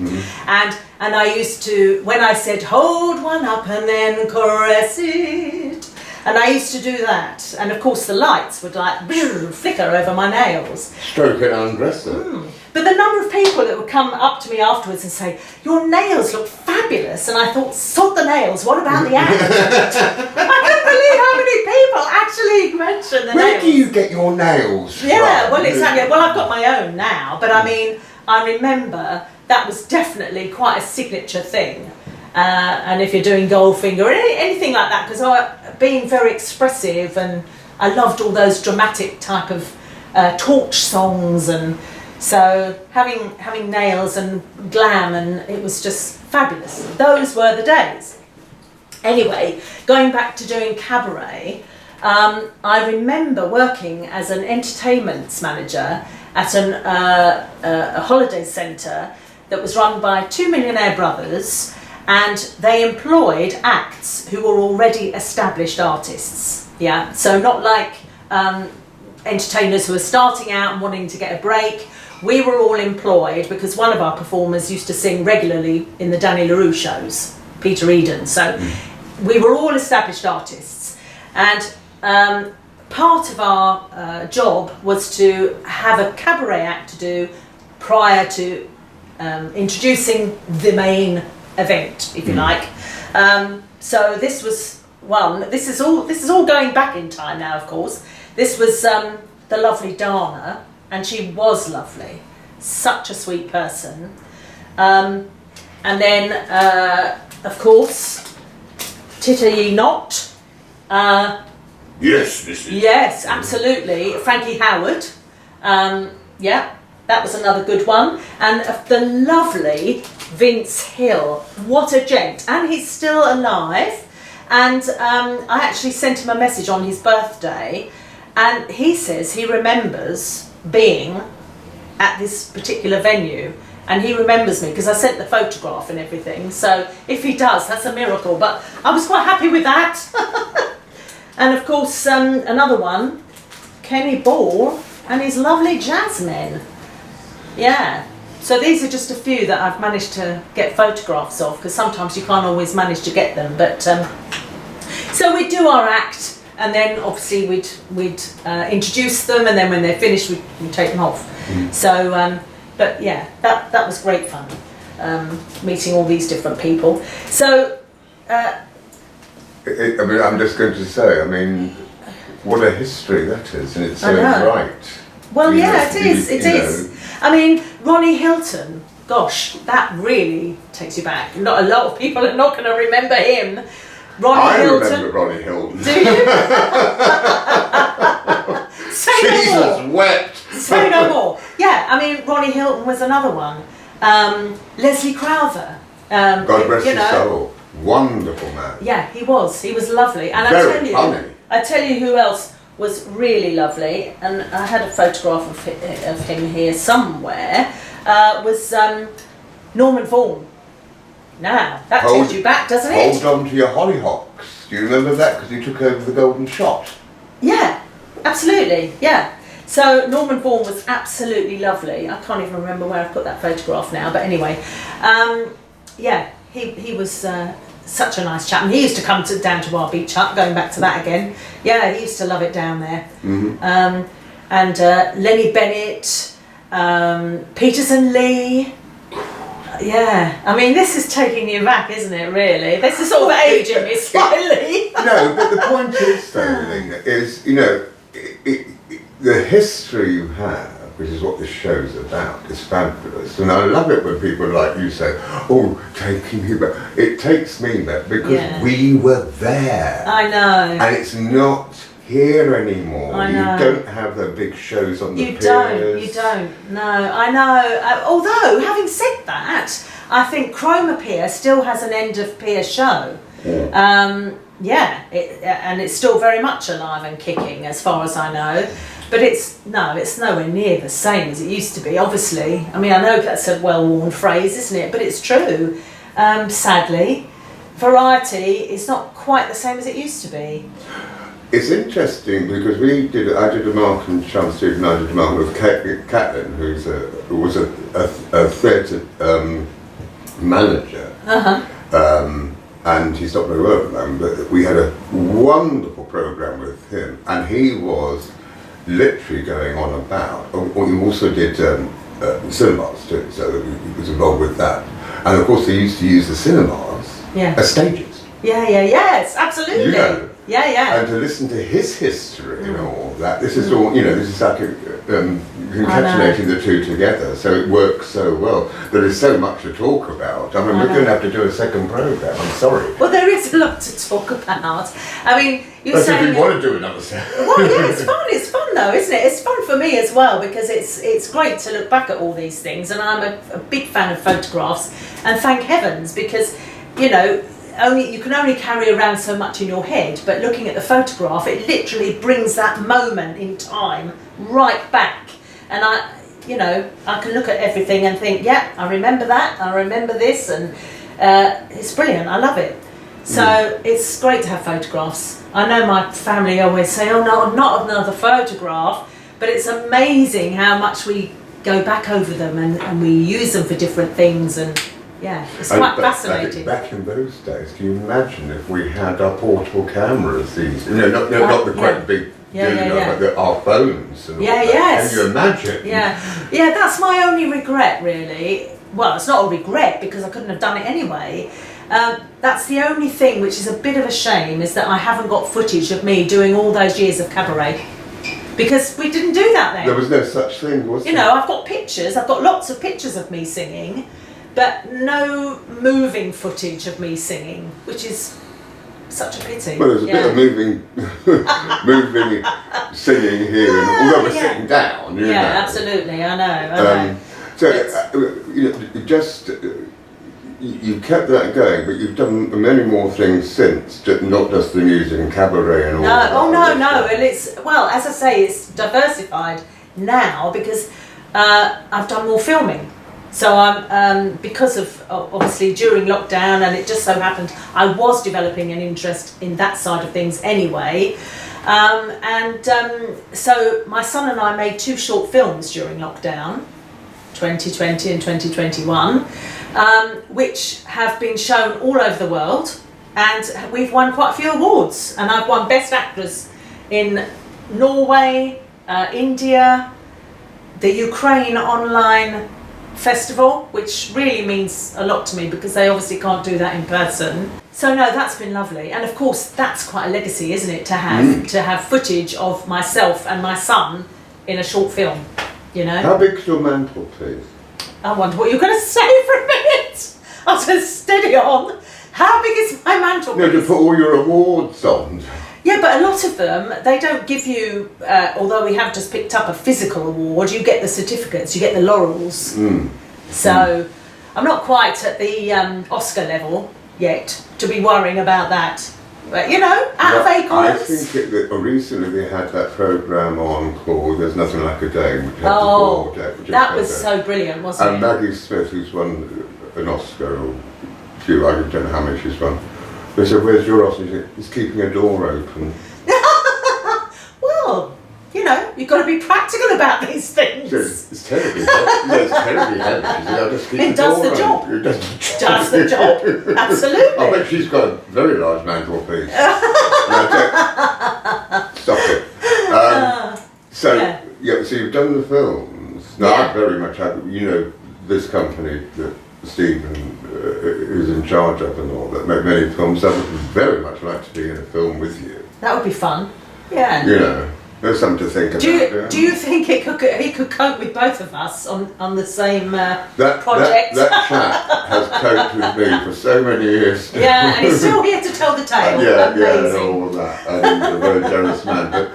And I used to, when I said hold one up and then caress it, and I used to do that, and of course the lights would like flicker over my nails. Stroke it and undress it. But the number of people that would come up to me afterwards and say, your nails look fabulous, and I thought, sod the nails, what about the act? I couldn't believe how many people actually mention the nails. Where do you get your nails Yeah, from? well exactly, well I've got my own now, but I mean, I remember that was definitely quite a signature thing. And if you're doing Goldfinger or anything like that, because being very expressive, and I loved all those dramatic type of torch songs, and so having nails and glam, and it was just fabulous. Those were the days. Anyway, going back to doing cabaret, I remember working as an entertainments manager at a holiday centre that was run by two millionaire brothers, and they employed acts who were already established artists. Yeah, so not like entertainers who are starting out and wanting to get a break. We were all employed because one of our performers used to sing regularly in the Danny LaRue shows, Peter Eden. So we were all established artists, and part of our job was to have a cabaret act to do prior to introducing the main event, if you like. So this was one. This is all going back in time now, of course. This was the lovely Dana, and she was lovely, such a sweet person. And then, of course, Titter Ye Not. Yes, Mrs. Yes, absolutely. Frankie Howard. Yeah, that was another good one. And the lovely Vince Hill. What a gent. And he's still alive. And I actually sent him a message on his birthday, and he says he remembers being at this particular venue, and he remembers me because I sent the photograph and everything. So if he does, that's a miracle. But I was quite happy with that. And of course, another one, Kenny Ball and his lovely Jasmine. Yeah. So these are just a few that I've managed to get photographs of, because sometimes you can't always manage to get them. But so we'd do our act, and then obviously we'd introduce them, and then when they're finished, we'd take them off. So, but yeah, that was great fun, meeting all these different people. So. I mean, I'm just going to say, I mean, what a history that is, and it's so right. Well, yeah, it is. I mean, Ronnie Hilton gosh, that really takes you back. Not a lot of people are not going to remember him. Ronnie Hilton. I remember Ronnie Hilton. Do you? Say no Jesus more. wept. Say no more. Yeah, I mean, Ronnie Hilton was another one. Leslie Crowther. God rest his soul. Wonderful man. Yeah, he was. He was lovely. And Very funny. I tell you who else was really lovely, and I had a photograph of him here somewhere, was Norman Vaughan. Now, that takes you back, doesn't it? Hold on to your hollyhocks. Do you remember that? Because he took over the Golden Shot. Yeah, absolutely, yeah. So Norman Vaughan was absolutely lovely. I can't even remember where I put that photograph now, but anyway. Yeah, he was such a nice chap. And he used to come down to our beach hut, going back to that again. Yeah, he used to love it down there. Mm-hmm. And Lenny Bennett, Peterson Lee. Yeah, I mean, this is taking you back, isn't it, really? This is sort of aging me slightly. No, but the point is, though, Lena, is, you know, the history you have, which is what this show's about, is fabulous. And I love it when people like you say, oh, taking you back. It takes me back because we were there. I know. And it's not here anymore. I know. You don't have the big shows on the piers. You don't. No, I know. Although, having said that, I think Chroma Pier still has an end of pier show. Yeah. And it's still very much alive and kicking, as far as I know. But it's nowhere near the same as it used to be. Obviously, I mean, I know that's a well-worn phrase, isn't it? But it's true. Sadly, variety is not quite the same as it used to be. It's interesting because I did a Marc and Chums and I did a Marc with Catelyn, who was a theatre manager. And he's not very well at the moment, but we had a wonderful programme with him, and he was literally going on about. He also did cinemas too, so he was involved with that. And of course, they used to use the cinemas as stages. Yes, absolutely. You know. Yeah. And to listen to his history and all that, this is all, this is like concatenating the two together, so it works so well. There is so much to talk about. I mean, we're going to have to do a second programme, I'm sorry. Well, there is a lot to talk about. I mean, you're saying... if we want to do another set. Well, yeah, it's fun though, isn't it? It's fun for me as well, because it's great to look back at all these things, and I'm a big fan of photographs, and thank heavens, because, you can only carry around so much in your head, but looking at the photograph, it literally brings that moment in time right back. And I can look at everything and think, yeah, I remember that, I remember this, and it's brilliant, I love it. So it's great to have photographs. I know my family always say, oh no, not another photograph, but it's amazing how much we go back over them and we use them for different things, and it's quite fascinating. Back in those days, can you imagine if we had our portable cameras, not the quite big, but our phones and all that. Can you imagine? Yeah, that's my only regret, really. Well, it's not a regret because I couldn't have done it anyway. That's the only thing which is a bit of a shame, is that I haven't got footage of me doing all those years of cabaret. Because we didn't do that then. There was no such thing, was there? I've got pictures, I've got lots of pictures of me singing, but no moving footage of me singing, which is such a pity. Well, there's a bit of moving singing here, although we're sitting down. Absolutely, I know. You kept that going, but you've done many more things since, not just the music and cabaret and all that. No, and it's, well, as I say, it's diversified now because I've done more filming. So I'm, because of, obviously during lockdown, and it just so happened I was developing an interest in that side of things anyway. So my son and I made 2 short films during lockdown, 2020 and 2021, which have been shown all over the world, and we've won quite a few awards. And I've won Best Actress in Norway, India, the Ukraine Online Festival, which really means a lot to me because they obviously can't do that in person. So no, that's been lovely, and of course that's quite a legacy, isn't it, to have footage of myself and my son in a short film, How big's your mantle, please? I wonder what you're going to say for a minute. I was going to steady on. How big is my mantelpiece? No, to put all your awards on. Yeah, but a lot of them, they don't give you, although we have just picked up a physical award, you get the certificates, you get the laurels. So I'm not quite at the Oscar level yet to be worrying about that. But, you know, out of acorns. I think that recently they had that programme on called There's Nothing Like a Day. Which had Oh, the that was so brilliant, wasn't it? And Maggie Smith, who's won an Oscar, or a few, I don't know how many she's won. They said, where's your Oscar? She said, he's keeping a door open. Well, you know, you've got to be practical about these things. It's terribly heavy. It's terribly heavy. She said, I'll just keep It the does door the open. job. It does the job. Does the job. Absolutely. I bet she's got a very large mantelpiece. Stop it. So you've done the films. Now, I very much have, you know, this company that Stephen is in charge of and all that, make many films. I would very much like to be in a film with you. That would be fun. Yeah. You know, there's something to think about. Do you think he could cope with both of us on the same project? That chap has coped with me for so many years. Yeah, and he's still here to tell the tale. Yeah, and Amazing. all of that. And a very generous man. But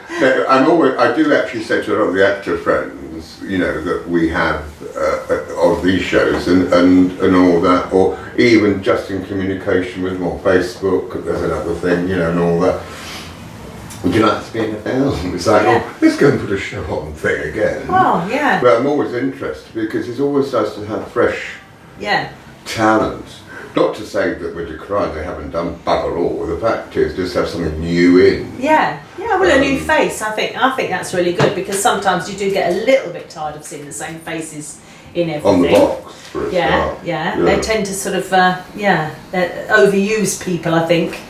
no, I do actually say to a lot of the actor friends, you know, that we have of these shows and all that, or even just in communication with them on Facebook, there's another thing, you know, and all that. Would you like to be in a film? It's like, oh, let's go and put a show on thing again. Well, yeah. But I'm always interested because it's always nice to have fresh talent. Not to say that we're decrying they haven't done bugger all. The fact is, just have something new in. Yeah. Well, a new face. I think that's really good because sometimes you do get a little bit tired of seeing the same faces in everything. On the box, for a start. Yeah. They tend to sort of, overuse people, I think.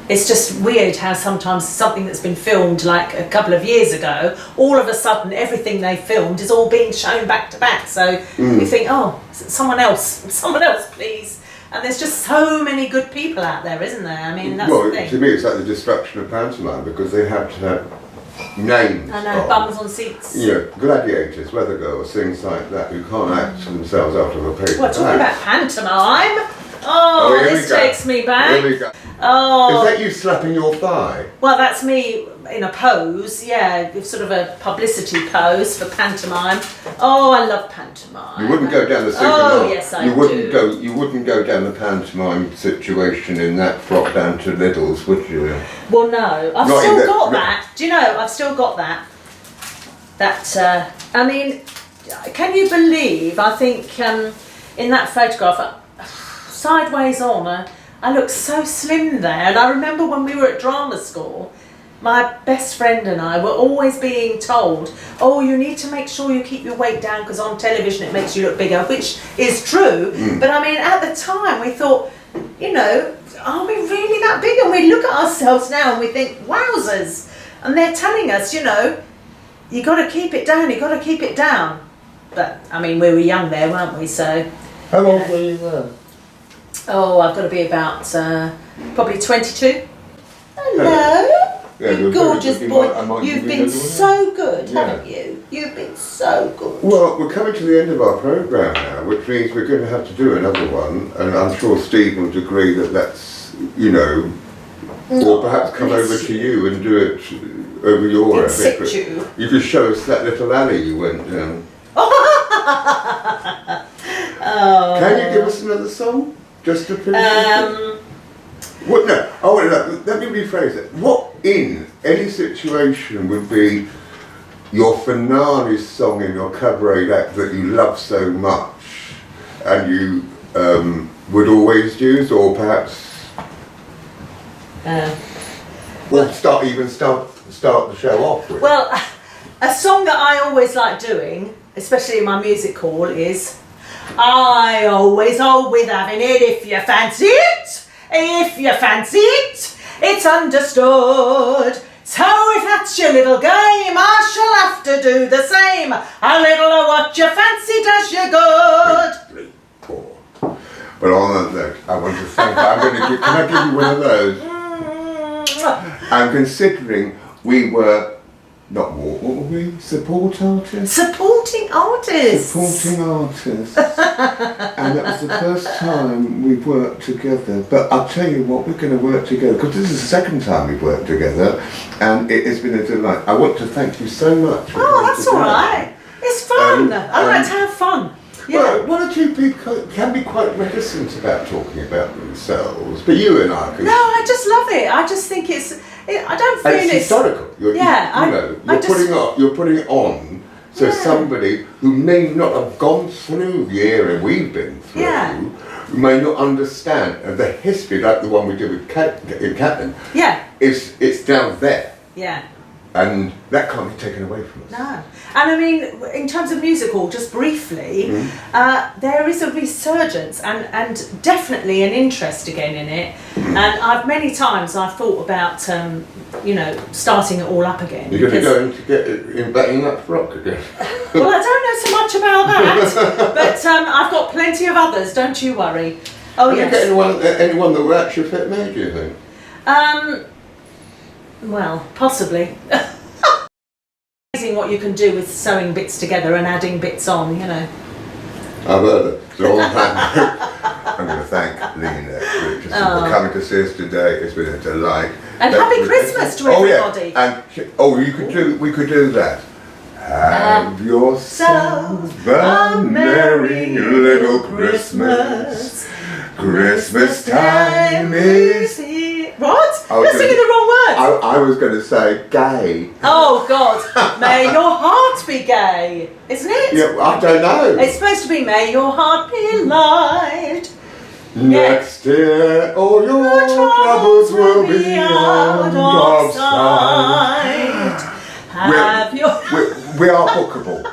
It's just weird how sometimes something that's been filmed like a couple of years ago, all of a sudden everything they filmed is all being shown back to back. So you think, oh, someone else please. And there's just so many good people out there, isn't there? I mean, that's the thing. To me it's like the destruction of pantomime because they have to have names. I know, bums on seats. You know, gladiators, weather girls, things like that, who can't act themselves out of a paper. What, talking about pantomime? Oh, this takes me back. Here we go. Oh. Is that you slapping your thigh? Well, that's me in a pose, sort of a publicity pose for pantomime. Oh, I love pantomime. You wouldn't go down the Oh, yes, I do. You wouldn't go down the pantomime situation in that frock down to Lidl's, would you? Well, no. I've still got that. Do you know, I've still got that. I mean, can you believe, I think in that photograph, sideways on, I look so slim there. And I remember when we were at drama school, my best friend and I were always being told, oh, you need to make sure you keep your weight down because on television it makes you look bigger, which is true. But I mean, at the time we thought, you know, are we really that big? And we look at ourselves now and we think, wowzers. And they're telling us, you know, you got to keep it down, you got to keep it down. But I mean, we were young there, weren't we? So. How old were you then? Oh, I've got to be about probably 22. Hello. Yeah, you gorgeous boy. You've been so good, haven't you? You've been so good. Well, we're coming to the end of our programme now, which means we're going to have to do another one, and I'm sure Steve would agree that that's, you know, or perhaps come over to you and do it over your In situ. You could show us that little alley you went down. Oh. Can you give us another song? Just to finish What? No. Oh, wait, no. Let me rephrase it. What in any situation would be your finale song in your cabaret act that you love so much, and you would always use, or perhaps, or start the show off with? Well, a song that I always like doing, especially in my music hall, is I always hold with having it if you fancy it. If you fancy it, it's understood. So if that's your little game, I shall have to do the same. A little of what you fancy does you good. But on that note, I want to thank you. Can I give you one of those? And considering we were not what were we? Support artists? Supporting artists. Supporting artists. And that was the first time we've worked together. But I'll tell you what, we're going to work together, because this is the second time we've worked together, and it has been a delight. I want to thank you so much. Oh, that's all right. It's fun. I like to have fun. Yeah. Well, one or two people can be quite reticent about talking about themselves, but you and I can. No, I just love it. I just think I don't feel it's historical. You're putting it on, so somebody who may not have gone through the era we've been through, who may not understand the history, like the one we did with Captain. Yeah. It's down there. Yeah. And that can't be taken away from us. No. And I mean, in terms of musical, just briefly, there is a resurgence and definitely an interest again in it. And many times I've thought about, starting it all up again. You're going to go into get backing up rock again. Well, I don't know so much about that, but I've got plenty of others, don't you worry. Oh, Have yes. you got anyone that will actually fit me, do you think? Well, possibly. Amazing what you can do with sewing bits together and adding bits on, I've heard it. So I'm going to thank Lena Richardson for coming to see us today. It's been a delight. And happy Christmas to everybody. Yeah. And we could do that. Have yourself a merry little Christmas. Christmas time is here. What? You're singing the wrong words. I was going to say gay. Oh God, may your heart be gay, isn't it? Yeah, I don't know. It's supposed to be may your heart be light. Next year all your troubles will be out of sight. We are bookable.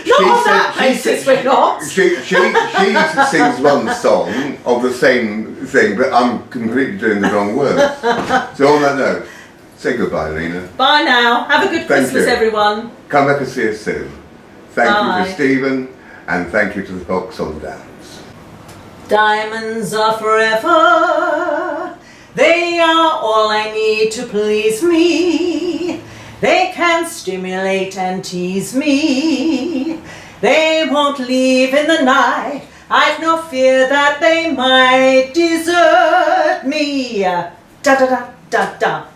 Not on that basis, we're not. She sings one song of the same thing, but I'm completely doing the wrong words. So on that note, say goodbye, Lena. Bye now. Have a good Christmas, everyone. Come back and see us soon. Thank you to Stephen, and thank you to the folks on the dance. Diamonds are forever. They are all I need to please me. They can stimulate and tease me. They won't leave in the night. I've no fear that they might desert me. Da da da da da.